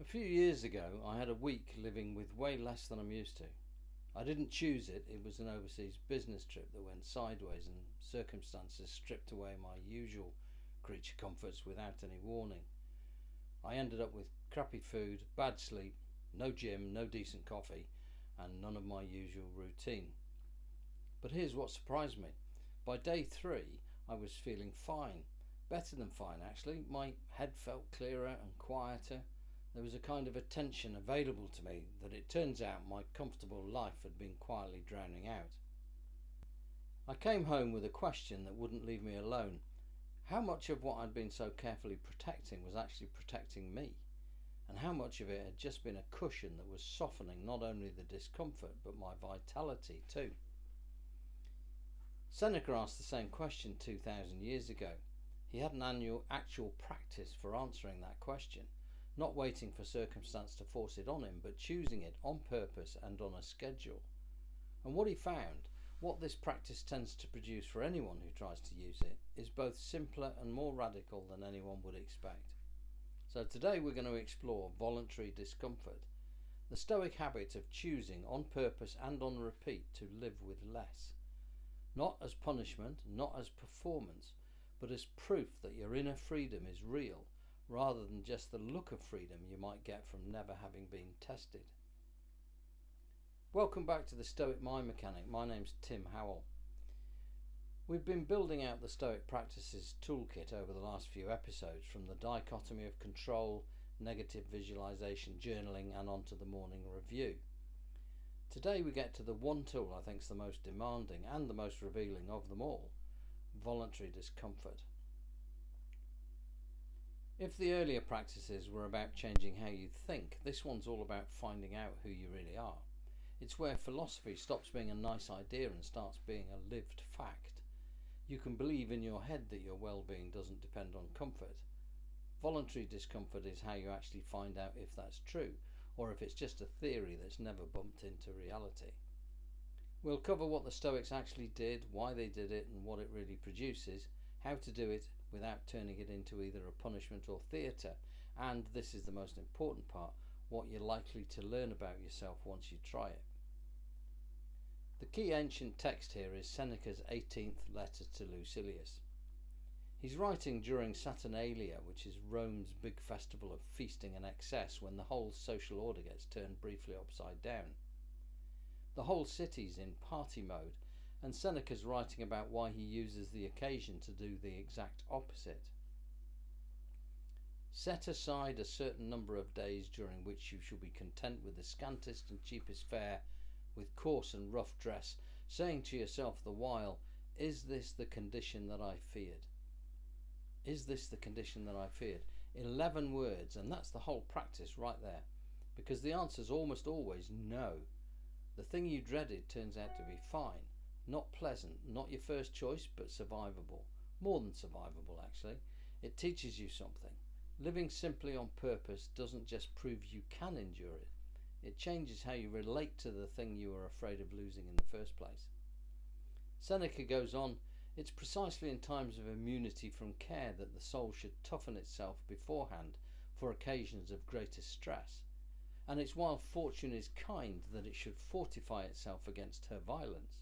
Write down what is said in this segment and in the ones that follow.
few years ago, I had a week living with way less than I'm used to. I didn't choose it, it was an overseas business trip that went sideways and circumstances stripped away my usual creature comforts without any warning. I ended up with crappy food, bad sleep, no gym, no decent coffee, and none of my usual routine. But here's what surprised me. By day 3, I was feeling fine. Better than fine, actually. My head felt clearer and quieter. There was a kind of attention available to me that it turns out my comfortable life had been quietly drowning out. I came home with a question that wouldn't leave me alone. How much of what I'd been so carefully protecting was actually protecting me? And how much of it had just been a cushion that was softening not only the discomfort but my vitality too? Seneca asked the same question 2,000 years ago. He had an actual practice for answering that question, not waiting for circumstance to force it on him, but choosing it on purpose and on a schedule. And what he found, what this practice tends to produce for anyone who tries to use it, is both simpler and more radical than anyone would expect. So today we're going to explore voluntary discomfort, the Stoic habit of choosing on purpose and on repeat to live with less. Not as punishment, not as performance, but as proof that your inner freedom is real, rather than just the look of freedom you might get from never having been tested. Welcome back to the Stoic Mind Mechanic. My name's Tim Howell. We've been building out the Stoic Practices toolkit over the last few episodes, from the dichotomy of control, negative visualization, journaling, and onto the morning review. Today we get to the one tool I think is the most demanding and the most revealing of them all: voluntary discomfort. If the earlier practices were about changing how you think, this one's all about finding out who you really are. It's where philosophy stops being a nice idea and starts being a lived fact. You can believe in your head that your well-being doesn't depend on comfort. Voluntary discomfort is how you actually find out if that's true, or if it's just a theory that's never bumped into reality. We'll cover what the Stoics actually did, why they did it, and what it really produces, how to do it without turning it into either a punishment or theatre, and, this is the most important part, what you're likely to learn about yourself once you try it. The key ancient text here is Seneca's 18th letter to Lucilius. He's writing during Saturnalia, which is Rome's big festival of feasting and excess, when the whole social order gets turned briefly upside down. The whole city's in party mode, and Seneca's writing about why he uses the occasion to do the exact opposite. Set aside a certain number of days during which you shall be content with the scantest and cheapest fare, with coarse and rough dress, saying to yourself the while, "Is this the condition that I feared?" Is this the condition that I feared? 11 words, and that's the whole practice right there. Because the answer's almost always no. The thing you dreaded turns out to be fine. Not pleasant, not your first choice, but survivable. More than survivable, actually. It teaches you something. Living simply on purpose doesn't just prove you can endure it. It changes how you relate to the thing you were afraid of losing in the first place. Seneca goes on, "It's precisely in times of immunity from care that the soul should toughen itself beforehand for occasions of greatest stress. And it's while fortune is kind that it should fortify itself against her violence.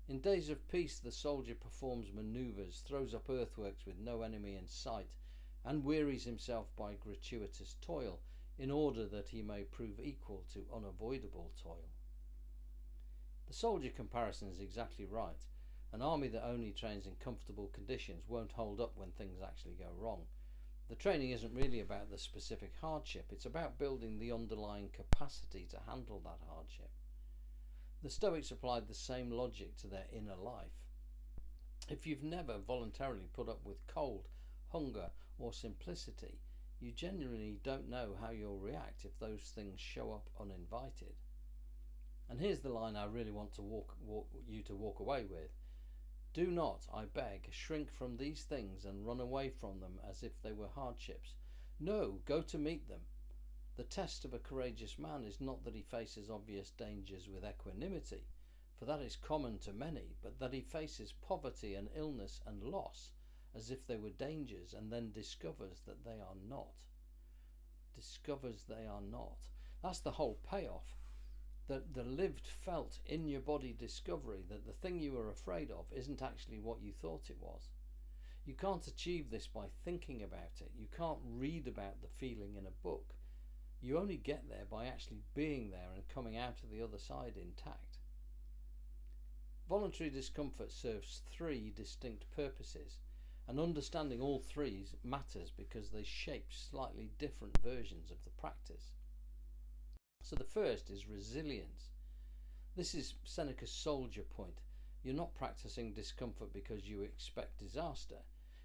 In days of peace the soldier performs manoeuvres, throws up earthworks with no enemy in sight, and wearies himself by gratuitous toil, in order that he may prove equal to unavoidable toil." The soldier comparison is exactly right. An army that only trains in comfortable conditions won't hold up when things actually go wrong. The training isn't really about the specific hardship, it's about building the underlying capacity to handle that hardship. The Stoics applied the same logic to their inner life. If you've never voluntarily put up with cold, hunger, or simplicity, you genuinely don't know how you'll react if those things show up uninvited. And here's the line I really want to walk away with. Do not, I beg, shrink from these things and run away from them as if they were hardships. No, go to meet them. The test of a courageous man is not that he faces obvious dangers with equanimity, for that is common to many, but that he faces poverty and illness and loss as if they were dangers and then discovers that they are not. discovers they are not. That's the whole payoff. The lived, felt, in your body discovery that the thing you were afraid of isn't actually what you thought it was. You can't achieve this by thinking about it. You can't read about the feeling in a book. You only get there by actually being there and coming out of the other side intact. Voluntary discomfort serves three distinct purposes, and understanding all three matters because they shape slightly different versions of the practice. So the first is resilience. This is Seneca's soldier point. You're not practicing discomfort because you expect disaster.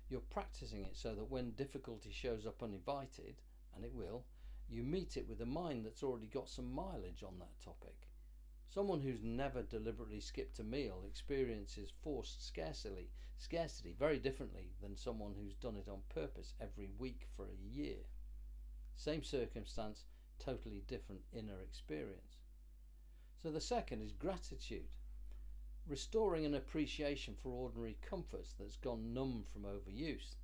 You're practicing it so that when difficulty shows up uninvited, and it will, you meet it with a mind that's already got some mileage on that topic. Someone who's never deliberately skipped a meal experiences forced scarcity very differently than someone who's done it on purpose every week for a year. Same circumstance, totally different inner experience. So the second is gratitude. Restoring an appreciation for ordinary comforts that's gone numb from overuse.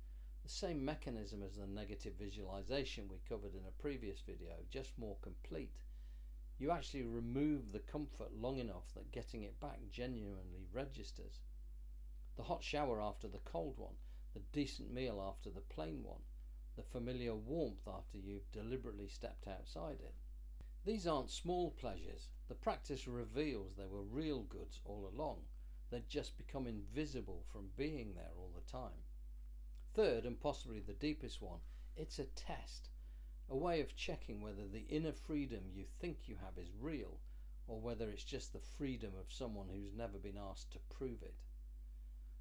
The same mechanism as the negative visualization we covered in a previous video, just more complete. You actually remove the comfort long enough that getting it back genuinely registers. The hot shower after the cold one, the decent meal after the plain one, the familiar warmth after you've deliberately stepped outside it. These aren't small pleasures. The practice reveals they were real goods all along. They'd just become invisible from being there all the time. Third, and possibly the deepest one, it's a test. A way of checking whether the inner freedom you think you have is real, or whether it's just the freedom of someone who's never been asked to prove it.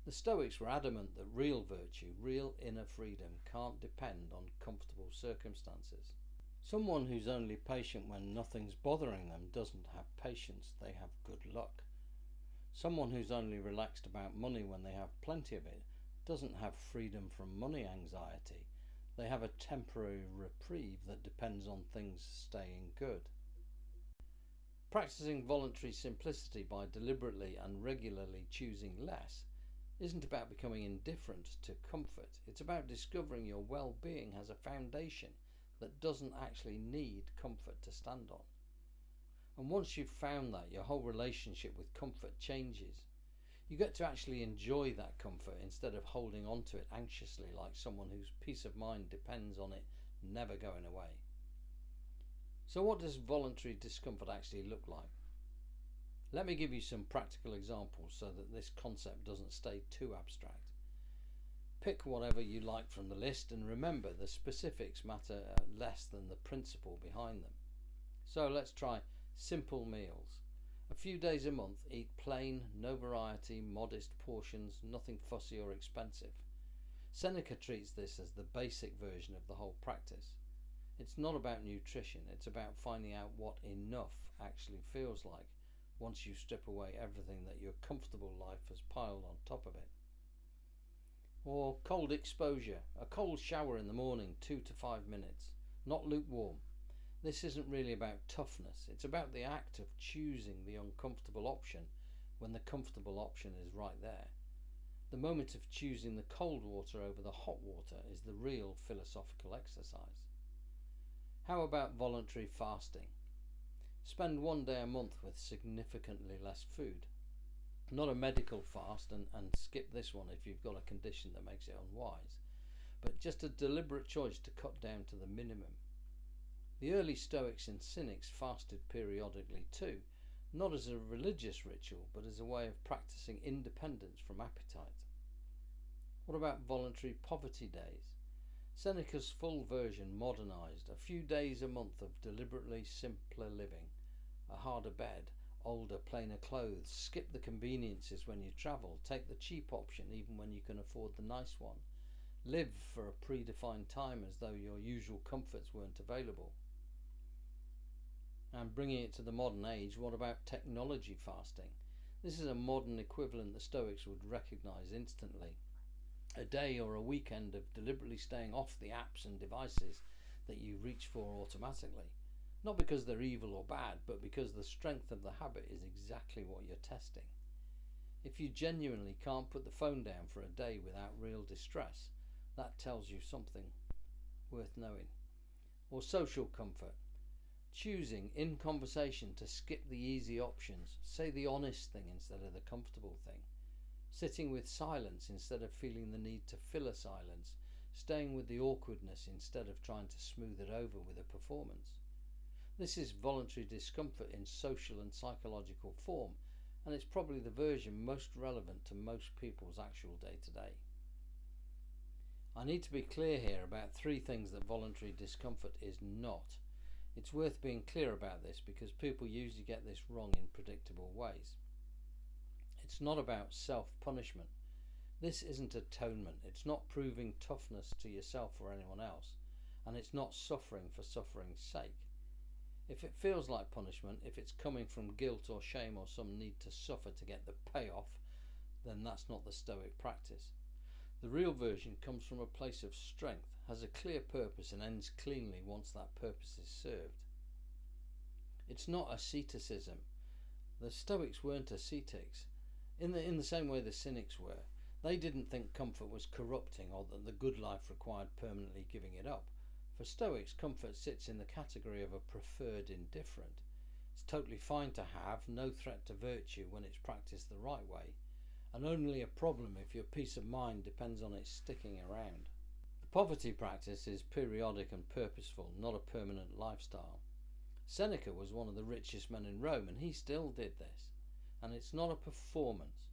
The Stoics were adamant that real virtue, real inner freedom, can't depend on comfortable circumstances. Someone who's only patient when nothing's bothering them doesn't have patience, they have good luck. Someone who's only relaxed about money when they have plenty of it doesn't have freedom from money anxiety. They have a temporary reprieve that depends on things staying good. Practicing voluntary simplicity by deliberately and regularly choosing less isn't about becoming indifferent to comfort. It's about discovering your well-being has a foundation that doesn't actually need comfort to stand on. And once you've found that, your whole relationship with comfort changes. You get to actually enjoy that comfort instead of holding on to it anxiously like someone whose peace of mind depends on it never going away. So what does voluntary discomfort actually look like? Let me give you some practical examples so that this concept doesn't stay too abstract. Pick whatever you like from the list and remember the specifics matter less than the principle behind them. So let's try simple meals. A few days a month, eat plain, no variety, modest portions, nothing fussy or expensive. Seneca treats this as the basic version of the whole practice. It's not about nutrition, it's about finding out what enough actually feels like once you strip away everything that your comfortable life has piled on top of it. Or cold exposure, a cold shower in the morning, 2 to 5 minutes, not lukewarm. This isn't really about toughness, it's about the act of choosing the uncomfortable option when the comfortable option is right there. The moment of choosing the cold water over the hot water is the real philosophical exercise. How about voluntary fasting? Spend 1 day a month with significantly less food. Not a medical fast, and skip this one if you've got a condition that makes it unwise, but just a deliberate choice to cut down to the minimum. The early Stoics and Cynics fasted periodically too, not as a religious ritual, but as a way of practicing independence from appetite. What about voluntary poverty days? Seneca's full version modernised, a few days a month of deliberately simpler living, a harder bed, older, plainer clothes, skip the conveniences when you travel, take the cheap option even when you can afford the nice one, live for a predefined time as though your usual comforts weren't available. And bringing it to the modern age, what about technology fasting? This is a modern equivalent the Stoics would recognise instantly. A day or a weekend of deliberately staying off the apps and devices that you reach for automatically. Not because they're evil or bad, but because the strength of the habit is exactly what you're testing. If you genuinely can't put the phone down for a day without real distress, that tells you something worth knowing. or social comfort. Choosing in conversation to skip the easy options, say the honest thing instead of the comfortable thing. Sitting with silence instead of feeling the need to fill a silence. Staying with the awkwardness instead of trying to smooth it over with a performance. This is voluntary discomfort in social and psychological form, and it's probably the version most relevant to most people's actual day-to-day. I need to be clear here about 3 things that voluntary discomfort is not. It's worth being clear about this because people usually get this wrong in predictable ways. It's not about self-punishment. This isn't atonement. It's not proving toughness to yourself or anyone else, and it's not suffering for suffering's sake. If it feels like punishment, if it's coming from guilt or shame or some need to suffer to get the payoff, then that's not the Stoic practice. The real version comes from a place of strength, has a clear purpose and ends cleanly once that purpose is served. It's not asceticism. The Stoics weren't ascetics, in the same way the Cynics were. They didn't think comfort was corrupting or that the good life required permanently giving it up. For Stoics, comfort sits in the category of a preferred indifferent. It's totally fine to have, no threat to virtue when it's practiced the right way, and only a problem if your peace of mind depends on it sticking around. The poverty practice is periodic and purposeful, not a permanent lifestyle. Seneca was one of the richest men in Rome, and he still did this. And it's not a performance.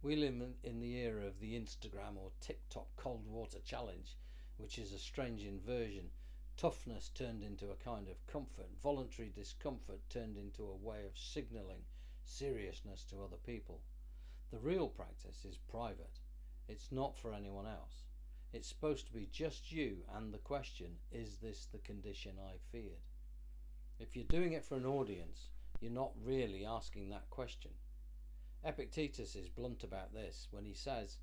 We live in the era of the Instagram or TikTok cold water challenge, which is a strange inversion. Toughness turned into a kind of comfort, voluntary discomfort turned into a way of signalling seriousness to other people. The real practice is private. It's not for anyone else. It's supposed to be just you and the question, is this the condition I feared? If you're doing it for an audience, you're not really asking that question. Epictetus is blunt about this when he says,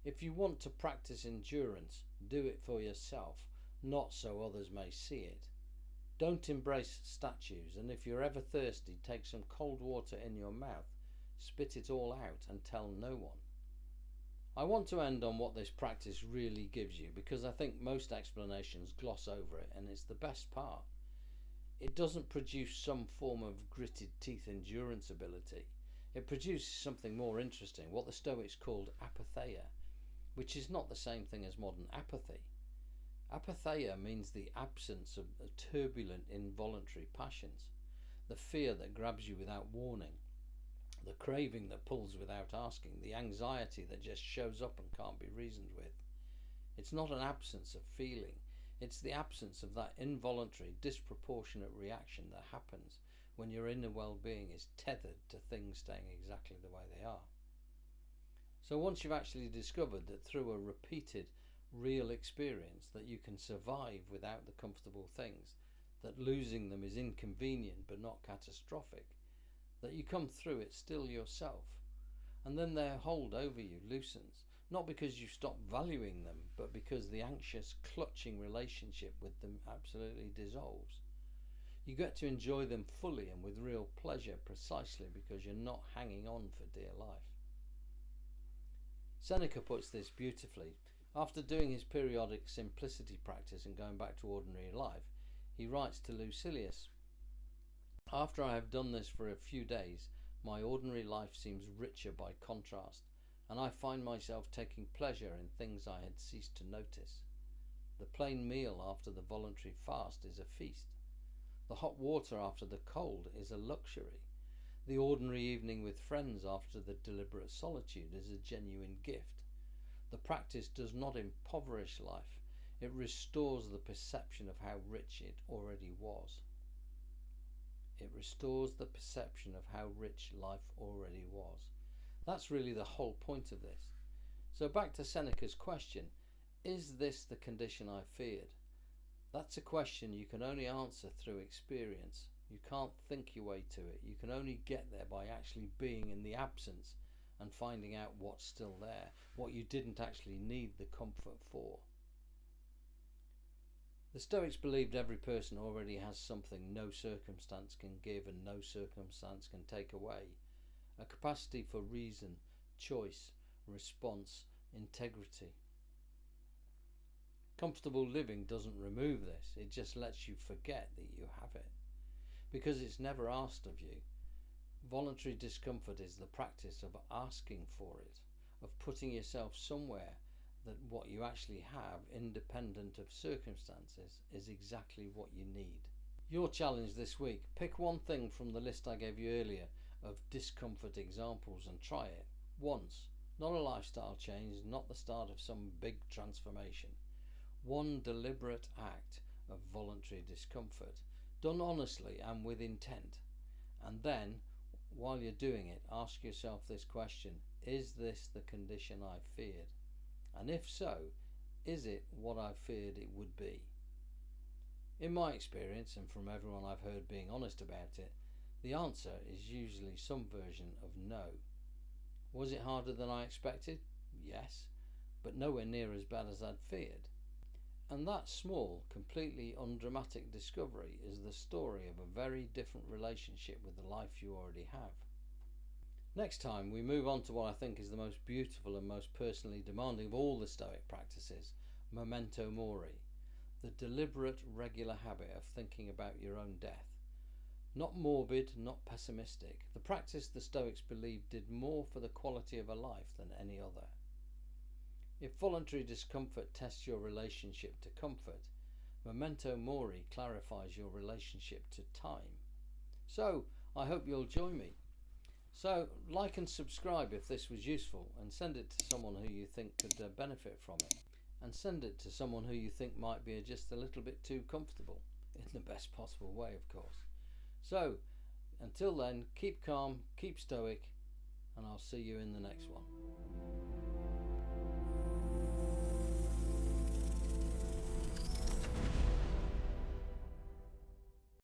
if you want to practice endurance, do it for yourself, not so others may see it. Don't embrace statues, and if you're ever thirsty, take some cold water in your mouth, spit it all out and tell no one. I want to end on what this practice really gives you, because I think most explanations gloss over it, and it's the best part. It doesn't produce some form of gritted teeth endurance ability. It produces something more interesting, what the Stoics called apatheia, which is not the same thing as modern apathy. Apatheia means the absence of turbulent, involuntary passions, the fear that grabs you without warning, the craving that pulls without asking, the anxiety that just shows up and can't be reasoned with. It's not an absence of feeling, it's the absence of that involuntary, disproportionate reaction that happens when your inner well-being is tethered to things staying exactly the way they are. So once you've actually discovered that through a repeated, real experience that you can survive without the comfortable things, that losing them is inconvenient but not catastrophic, that you come through it still yourself, and then their hold over you loosens, not because you stop valuing them, but because the anxious, clutching relationship with them absolutely dissolves. You get to enjoy them fully and with real pleasure precisely because you're not hanging on for dear life. Seneca puts this beautifully. After doing his periodic simplicity practice and going back to ordinary life, he writes to Lucilius, after I have done this for a few days, my ordinary life seems richer by contrast, and I find myself taking pleasure in things I had ceased to notice. The plain meal after the voluntary fast is a feast. The hot water after the cold is a luxury. The ordinary evening with friends after the deliberate solitude is a genuine gift. The practice does not impoverish life, it restores the perception of how rich it already was. It restores the perception of how rich life already was. That's really the whole point of this. So back to Seneca's question, is this the condition I feared? That's a question you can only answer through experience. You can't think your way to it. You can only get there by actually being in the absence and finding out what's still there, what you didn't actually need the comfort for. The Stoics believed every person already has something no circumstance can give and no circumstance can take away. A capacity for reason, choice, response, integrity. Comfortable living doesn't remove this, it just lets you forget that you have it, because it's never asked of you. Voluntary discomfort is the practice of asking for it, of putting yourself somewhere that what you actually have, independent of circumstances, is exactly what you need. Your challenge this week: pick one thing from the list I gave you earlier of discomfort examples and try it once. Not a lifestyle change, not the start of some big transformation. One deliberate act of voluntary discomfort, done honestly and with intent. And then, while you're doing it, ask yourself this question: is this the condition I feared? And if so, is it what I feared it would be? In my experience, and from everyone I've heard being honest about it, the answer is usually some version of no. Was it harder than I expected? Yes, but nowhere near as bad as I'd feared. And that small, completely undramatic discovery is the story of a very different relationship with the life you already have. Next time we move on to what I think is the most beautiful and most personally demanding of all the Stoic practices, memento mori, the deliberate, regular habit of thinking about your own death. Not morbid, not pessimistic. The practice the Stoics believed did more for the quality of a life than any other. If voluntary discomfort tests your relationship to comfort, memento mori clarifies your relationship to time. So, I hope you'll join me. So, like and subscribe if this was useful, and send it to someone who you think could benefit from it. And send it to someone who you think might be just a little bit too comfortable, in the best possible way, of course. So, until then, keep calm, keep stoic, and I'll see you in the next one.